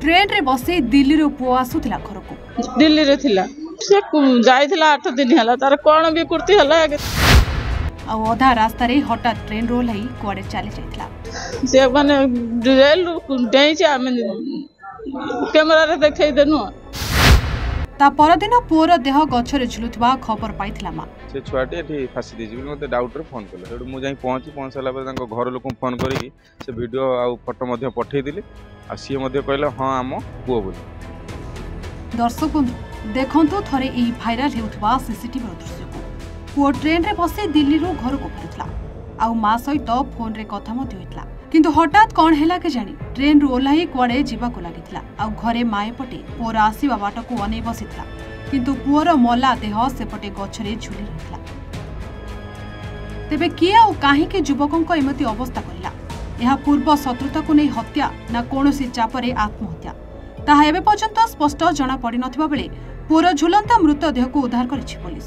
Train रे बसी दिल्ली रो पुआ आसुथिला घर को दिल्ली रे थिला से जाइथिला 8 दिन हला तार कोन भी कुर्ती हला आ ओधा रास्ता रे हठात ट्रेन रोल हई कोडे चली जाइथिला से माने रेल डेई से हम कैमरा रे देखै देनु ता परदिन पुअर देह गछरे झुलुथबा खबर पाइथिला मा से छुआटी एठी फासी दे जिबि मते डाउट रे फोन कले हेडु मु जाई पहुंचला पर तांको घर लोक फोन करी से वीडियो आ फोटो मध्ये पठै दिली आ सी मध्ये कहले हां आम पुओ बोली। दर्शक बंधु देखंतु थरे एही भाइराल हेउथबा सीसीटीवी दृश्य को पुओ ट्रेन रे बसी दिल्ली रो घर को फेरुथला आ मा सहित फोन रे कथा मध्ये होइतला किंतु हठात कोन हैला के जानी ट्रेन रो ओलाई कुआडे जीवा को लागितला आ घरे माए पटे पुओर आसीबा बाट को अनै बसितला किंतु पुओर मला देह सेपटे गछरे झुली रहितला। तेबे किए आ काहे के युवकन को एमती अवस्था करिला यह पूर्व शत्रुता को नै हत्या ना कोनोसी चापरे आत्महत्या ताहा एबे पर्यंत स्पष्ट जना पड़ी नथिबा बेले पुओर झुलंता मृतदेह को उद्धार करिछि पुलिस।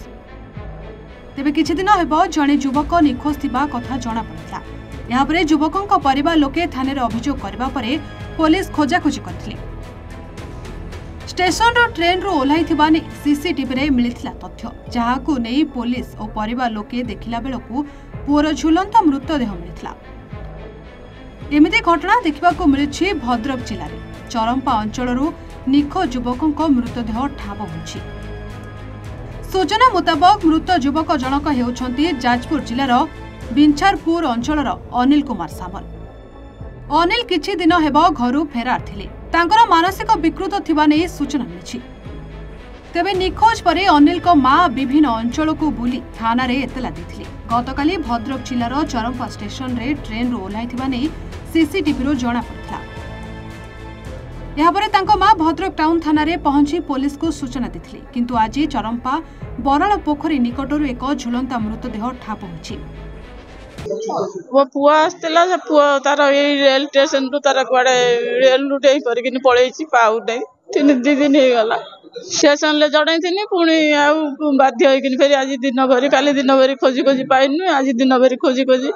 तेबे किछि दिन हेबो जणे युवक निखोज थिबा कथा जना पड़िला यहाँ पर युवकों का परिवार लोके थाने रे अभियोग करबा परे पुलिस खोजाखोजी करथिले। स्टेशन रो ट्रेन रो ओलाई थिबा ने सीसीटीवी रे मिलिथिला तथ्य जहाकू नै पुलिस और परिवार लोके देखिला बेलकू पुओर झुलंता मृतदेह मिलिथिला। एमिति घटना देखिबा को मिलिछि भद्रक जिल्ला रे चरंपा अंचल रो निखोज युवकों को मृतदेह ठाब होछि। सूचना मुताबक मृत युवक जनक हेउछंती जाजपुर जिल्लार बिंछारपुर अंचलर अनिल कुमार सामल। अनिल किछि दिन हेबो घरु फेरार थिले तांकर मानसिक विकृत थिबा नै सूचना मिछि। तेबे निखोज परे अनिल को मां विभिन्न अंचल को बुली थाना रे एतला दिथिले। गतकाली भद्रक जिल्लार चरंपा स्टेशन रे ट्रेन रो ओलाई थिबा नै सीसीटीवी रो जणा पड़िला। यहाँ पर तांको मां भद्रक टाउन थाना रे पहुंची पुलिस को सूचना दिथिले किंतु आज चरंपा बराल पोखरी निकटरु एक झुलंता मृतदेह ठाप होछि। वो पुआ आस्तेला से पुआ तार ए रेल स्टेशन रु तार कुआडे रेल लुटे करकिन पळेछि पाउ नै 3 दिन हे गला स्टेशन ले जडै थिनी पुनी आ बाध्य होइकिन फेर आज दिन भरी काली दिन भरी खोजी खोजी पाइनु आज दिन भरी खोजी खोजी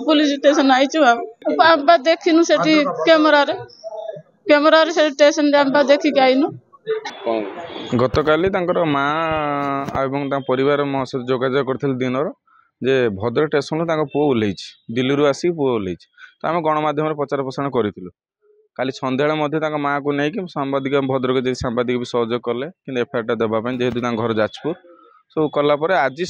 पुलिस स्टेशन आइछु आ देखिनु सेठी कैमरा रे से स्टेशन रे हम देखि आइनु। गतकाली तांकर मां एवं ता परिवार म से जोगाजोग करथिल दिनर जे भद्रक स्टेशन तांको पुओ ओल्लैछि दिल्ली रु आसी पुओ ओल्लैछि तो आम गणमाध्यम प्रचार प्रसारण करूँ काली सन्ध्या मध्य माँ को लेकिन सांबादिक भद्रक जी सांबादिक भी सहयोग कले कि एफआईआर देवाई जेहेतु घर जाजपुर सब कलापर आज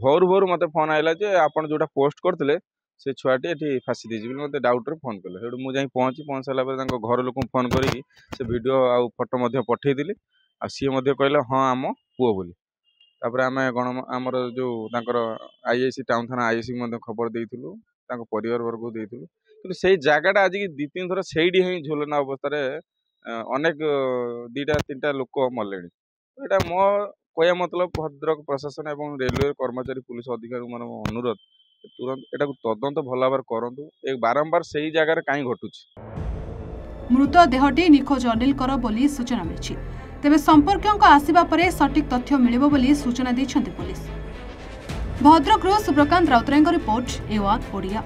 भोर भोर मत फोन आइला जे आपन जोटा पोस्ट करते से छुआटी एठी फासी दे जिबि मते डाउट रे फोन कले हेडु मु जाई पहुंचला पर तांको घर लोक फोन करी से वीडियो आ फोटो मध्ये पठै दिली आ सी मध्ये कहले हां आम पुओ बोली। तापर आमे आमर जो तांकर आईआईसी टाउन थाना आईआईसी मध्ये खबर देइथिलु तांको परिवार वर्ग को देइथिलु किंतु सेही जागाटा आज 2-3 थर सेही ही झोलना अवस्था रे अनेक 2-3 लोक मरलेनी। एटा मो कोया मतलब भद्रक प्रशासन एवं रेलवे कर्मचारी पुलिस अधिकारी मन अनुरोध तुरंत एटा तदंत भल भाव करंतु एक बारंबार सेही जगह रे काई घटुछि। मृत देहटी निखोज अनिल कर बोली सूचना मिछि तेबे संपर्कियों को आसीबा परे सटीक तथ्य मिलिबो बोली सूचना दैछन्ति पुलिस। भद्रक रो सुप्रकांत राउतरायଙ୍କ रिपोर्ट A1 ओडिया।